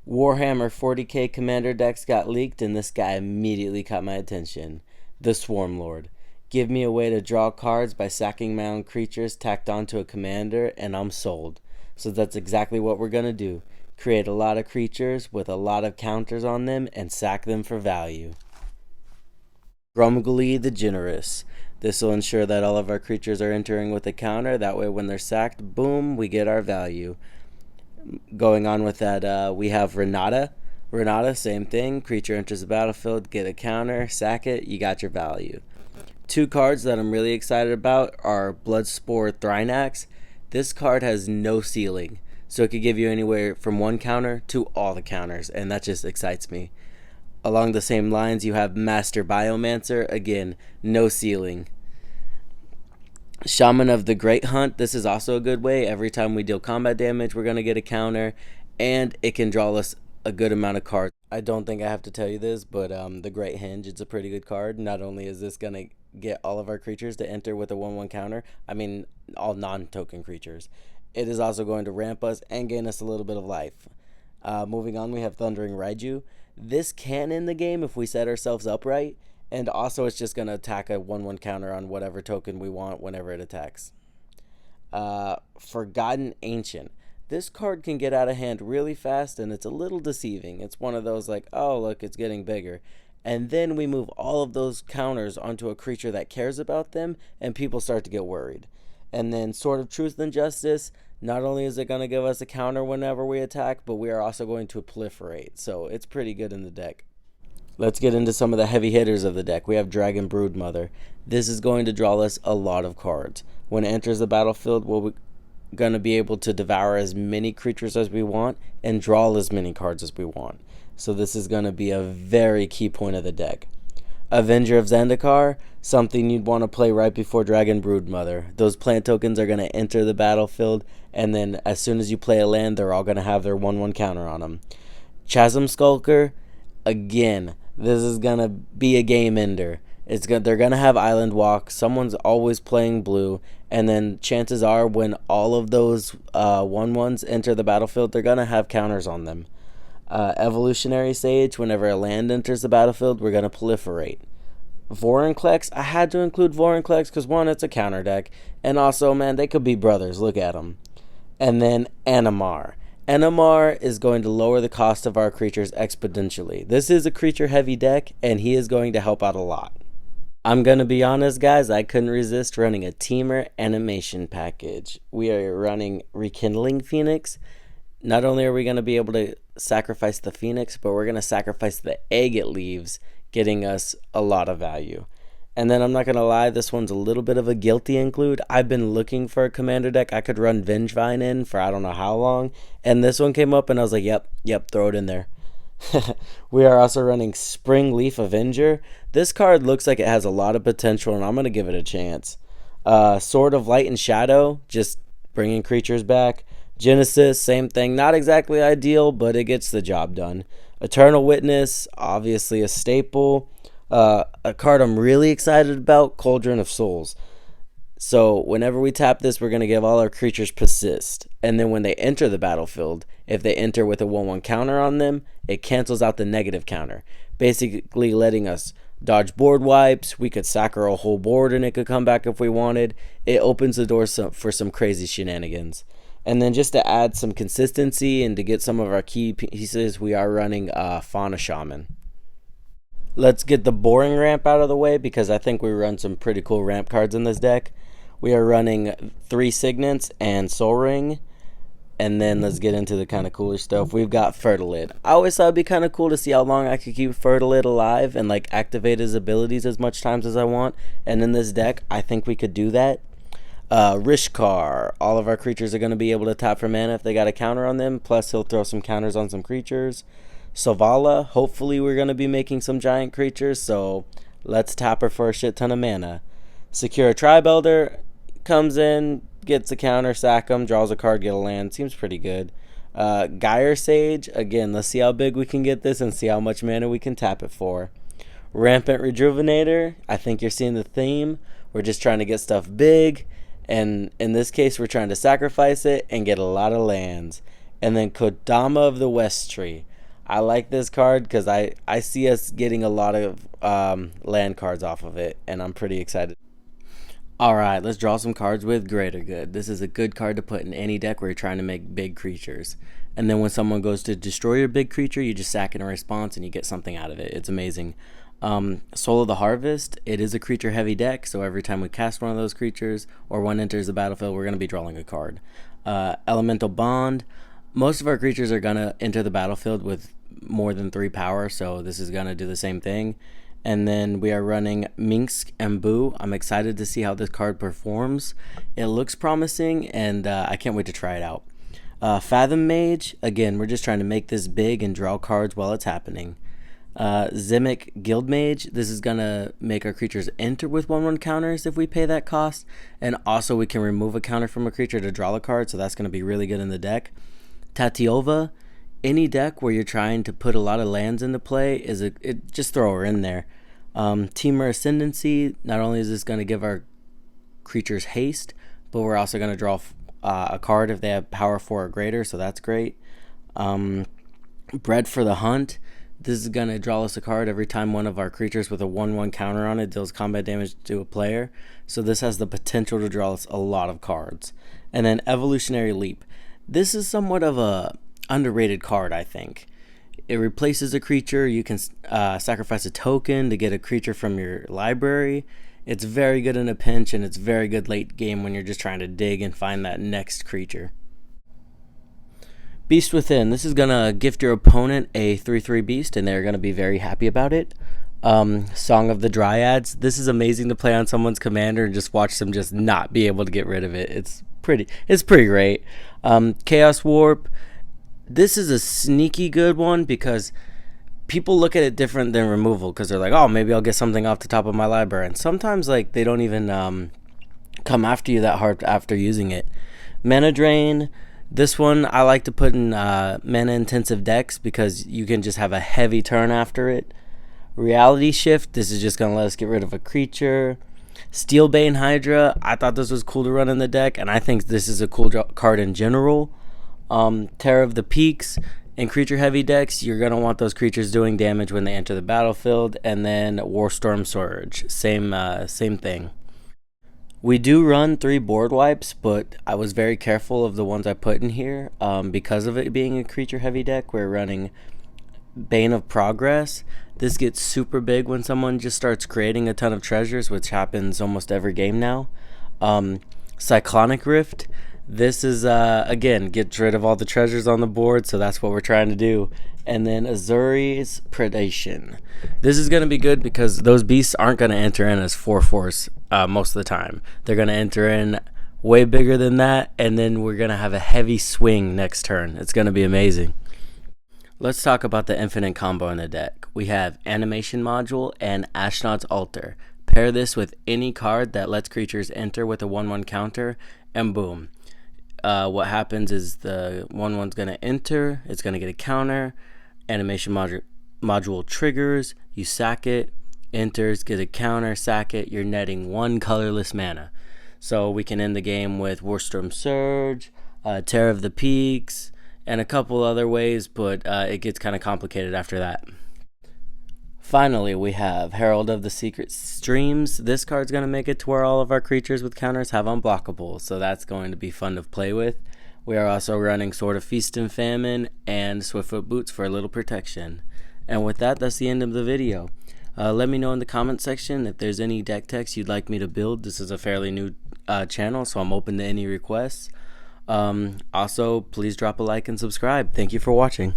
Warhammer 40k commander decks got leaked, and this guy immediately caught my attention. The Swarmlord. Give me a way to draw cards by sacking my own creatures tacked onto a commander, and I'm sold. So that's exactly what we're going to do. Create a lot of creatures with a lot of counters on them and sack them for value. Grumgly the Generous. This will ensure that all of our creatures are entering with a counter. That way when they're sacked, boom, we get our value. Going on with that, we have Renata. Renata, same thing. Creature enters the battlefield, get a counter, sack it, you got your value. Two cards that I'm really excited about are Bloodspore Thrynax. This card has no ceiling, so it could give you anywhere from one counter to all the counters, and that just excites me. Along the same lines, you have Master Biomancer. Again, no ceiling. Shaman of the Great Hunt. This is also a good way. Every time we deal combat damage, we're going to get a counter, and it can draw us a good amount of cards. I don't think I have to tell you this, but the Great Henge, it's a pretty good card. Not only is this going to get all of our creatures to enter with a 1/1 counter, I mean all non-token creatures, it is also going to ramp us and gain us a little bit of life. Moving on, we have Thundering Raiju. This can end the game if we set ourselves up right, and also it's just going to attack a 1/1 counter on whatever token we want whenever it attacks. Forgotten Ancient. This card can get out of hand really fast, and it's a little deceiving. It's one of those like, oh look, it's getting bigger. And then we move all of those counters onto a creature that cares about them, and people start to get worried. And then Sword of Truth and Justice, not only is it going to give us a counter whenever we attack, but we are also going to proliferate. So it's pretty good in the deck. Let's get into some of the heavy hitters of the deck. We have Dragon Broodmother. This is going to draw us a lot of cards. When it enters the battlefield, we're going to be able to devour as many creatures as we want and draw as many cards as we want. So this is going to be a very key point of the deck. Avenger of Zendikar, something you'd want to play right before Dragon Broodmother. Those plant tokens are going to enter the battlefield, and then as soon as you play a land, they're all going to have their 1/1 counter on them. Chasm Skulker, again, this is going to be a game ender. They're going to have Island Walk, someone's always playing blue, and then chances are when all of those 1/1s enter the battlefield, they're going to have counters on them. Evolutionary Sage, whenever a land enters the battlefield, we're going to proliferate. Vorinclex, I had to include Vorinclex because one, it's a counter deck, and also, man, they could be brothers, look at them. And then Animar. Animar is going to lower the cost of our creatures exponentially. This is a creature heavy deck, and he is going to help out a lot. I'm going to be honest, guys, I couldn't resist running a Teamer animation package. We are running Rekindling Phoenix. Not only are we going to be able to sacrifice the Phoenix, but we're going to sacrifice the egg it leaves, getting us a lot of value. And then I'm not going to lie, this one's a little bit of a guilty include. I've been looking for a commander deck I could run Vengevine in for I don't know how long, and this one came up and I was like, yep, throw it in there. We are also running Springleaf Avenger. This card looks like it has a lot of potential, and I'm going to give it a chance. Sword of Light and Shadow, just bringing creatures back. Genesis, same thing, not exactly ideal, but it gets the job done. Eternal Witness, obviously a staple. A card I'm really excited about, Cauldron of Souls. So whenever we tap this, we're going to give all our creatures persist. And then when they enter the battlefield, if they enter with a 1/1 counter on them, it cancels out the negative counter, basically letting us dodge board wipes. We could sack our whole board and it could come back if we wanted. It opens the door for some crazy shenanigans. And then just to add some consistency and to get some of our key pieces, we are running Fauna Shaman. Let's get the boring ramp out of the way because I think we run some pretty cool ramp cards in this deck. We are running 3 Signets and Soul Ring. And then let's get into the kind of cooler stuff. We've got Fertilid. I always thought it'd be kind of cool to see how long I could keep Fertilid alive and like activate his abilities as much times as I want. And in this deck, I think we could do that. Rishkar, all of our creatures are going to be able to tap for mana if they got a counter on them, plus he'll throw some counters on some creatures. Savala, hopefully we're going to be making some giant creatures, so let's tap her for a shit ton of mana. Secure Tribe Elder comes in, gets a counter, sack him, draws a card, get a land, seems pretty good. Gyre Sage, again, let's see how big we can get this and see how much mana we can tap it for. Rampant Rejuvenator, I think you're seeing the theme, we're just trying to get stuff big. And in this case, we're trying to sacrifice it and get a lot of lands. And then Kodama of the West Tree. I like this card because I see us getting a lot of land cards off of it, and I'm pretty excited. Alright, let's draw some cards with Greater Good. This is a good card to put in any deck where you're trying to make big creatures. And then when someone goes to destroy your big creature, you just sack it in response and you get something out of it. It's amazing. Soul of the Harvest, it is a creature heavy deck, so every time we cast one of those creatures or one enters the battlefield, we're going to be drawing a card. Elemental Bond, most of our creatures are going to enter the battlefield with more than 3 power, so this is going to do the same thing. And then we are running Minsk and Boo. I'm excited to see how this card performs. It looks promising, and I can't wait to try it out. Fathom Mage, again, we're just trying to make this big and draw cards while it's happening. Zimic Guild Mage, this is going to make our creatures enter with 1/1 counters if we pay that cost. And also we can remove a counter from a creature to draw a card, so that's going to be really good in the deck. Tatiova, any deck where you're trying to put a lot of lands into play, just throw her in there. Temur Ascendancy, not only is this going to give our creatures haste, but we're also going to draw a card if they have power 4 or greater, so that's great. Bred for the Hunt, this is going to draw us a card every time one of our creatures with a 1/1 counter on it deals combat damage to a player, so this has the potential to draw us a lot of cards. And then Evolutionary Leap, this is somewhat of a underrated card, I think. It replaces a creature. You can sacrifice a token to get a creature from your library. It's very good in a pinch, and it's very good late game when you're just trying to dig and find that next creature. Beast Within, this is going to gift your opponent a 3/3 beast, and they're going to be very happy about it. Song of the Dryads, this is amazing to play on someone's commander and just watch them just not be able to get rid of it. It's pretty great. Chaos Warp, this is a sneaky good one because people look at it different than removal, because they're like, oh, maybe I'll get something off the top of my library, and sometimes like they don't even come after you that hard after using it. Mana Drain, this one I like to put in mana intensive decks because you can just have a heavy turn after it. Reality Shift, this is just going to let us get rid of a creature. Steelbane Hydra, I thought this was cool to run in the deck, and I think this is a cool card in general. Terror of the Peaks, in creature heavy decks, you're going to want those creatures doing damage when they enter the battlefield. And then Warstorm Surge, same thing. We do run 3 board wipes, but I was very careful of the ones I put in here because of it being a creature heavy deck. We're running Bane of Progress. This gets super big when someone just starts creating a ton of treasures, which happens almost every game now. Cyclonic Rift, this is again, gets rid of all the treasures on the board, so that's what we're trying to do. And then Azuri's Predation, this is going to be good because those beasts aren't going to enter in as 4/4s most of the time. They're going to enter in way bigger than that, and then we're going to have a heavy swing next turn. It's going to be amazing. Let's talk about the infinite combo in the deck. We have Animation Module and Ashnod's Altar. Pair this with any card that lets creatures enter with a 1/1 counter, and boom. What happens is the 1/1's going to enter, it's going to get a counter, Animation Module triggers, you sack it, enters, get a counter, sack it, you're netting 1 colorless mana. So we can end the game with Warstorm Surge, Terror of the Peaks, and a couple other ways, but it gets kind of complicated after that. Finally, we have Herald of the Secret Streams. This card's going to make it to where all of our creatures with counters have unblockable, so that's going to be fun to play with. We are also running Sword of Feast and Famine and Swiftfoot Boots for a little protection. And with that, that's the end of the video. Let me know in the comment section if there's any deck techs you'd like me to build. This is a fairly new channel, so I'm open to any requests. Also, please drop a like and subscribe. Thank you for watching.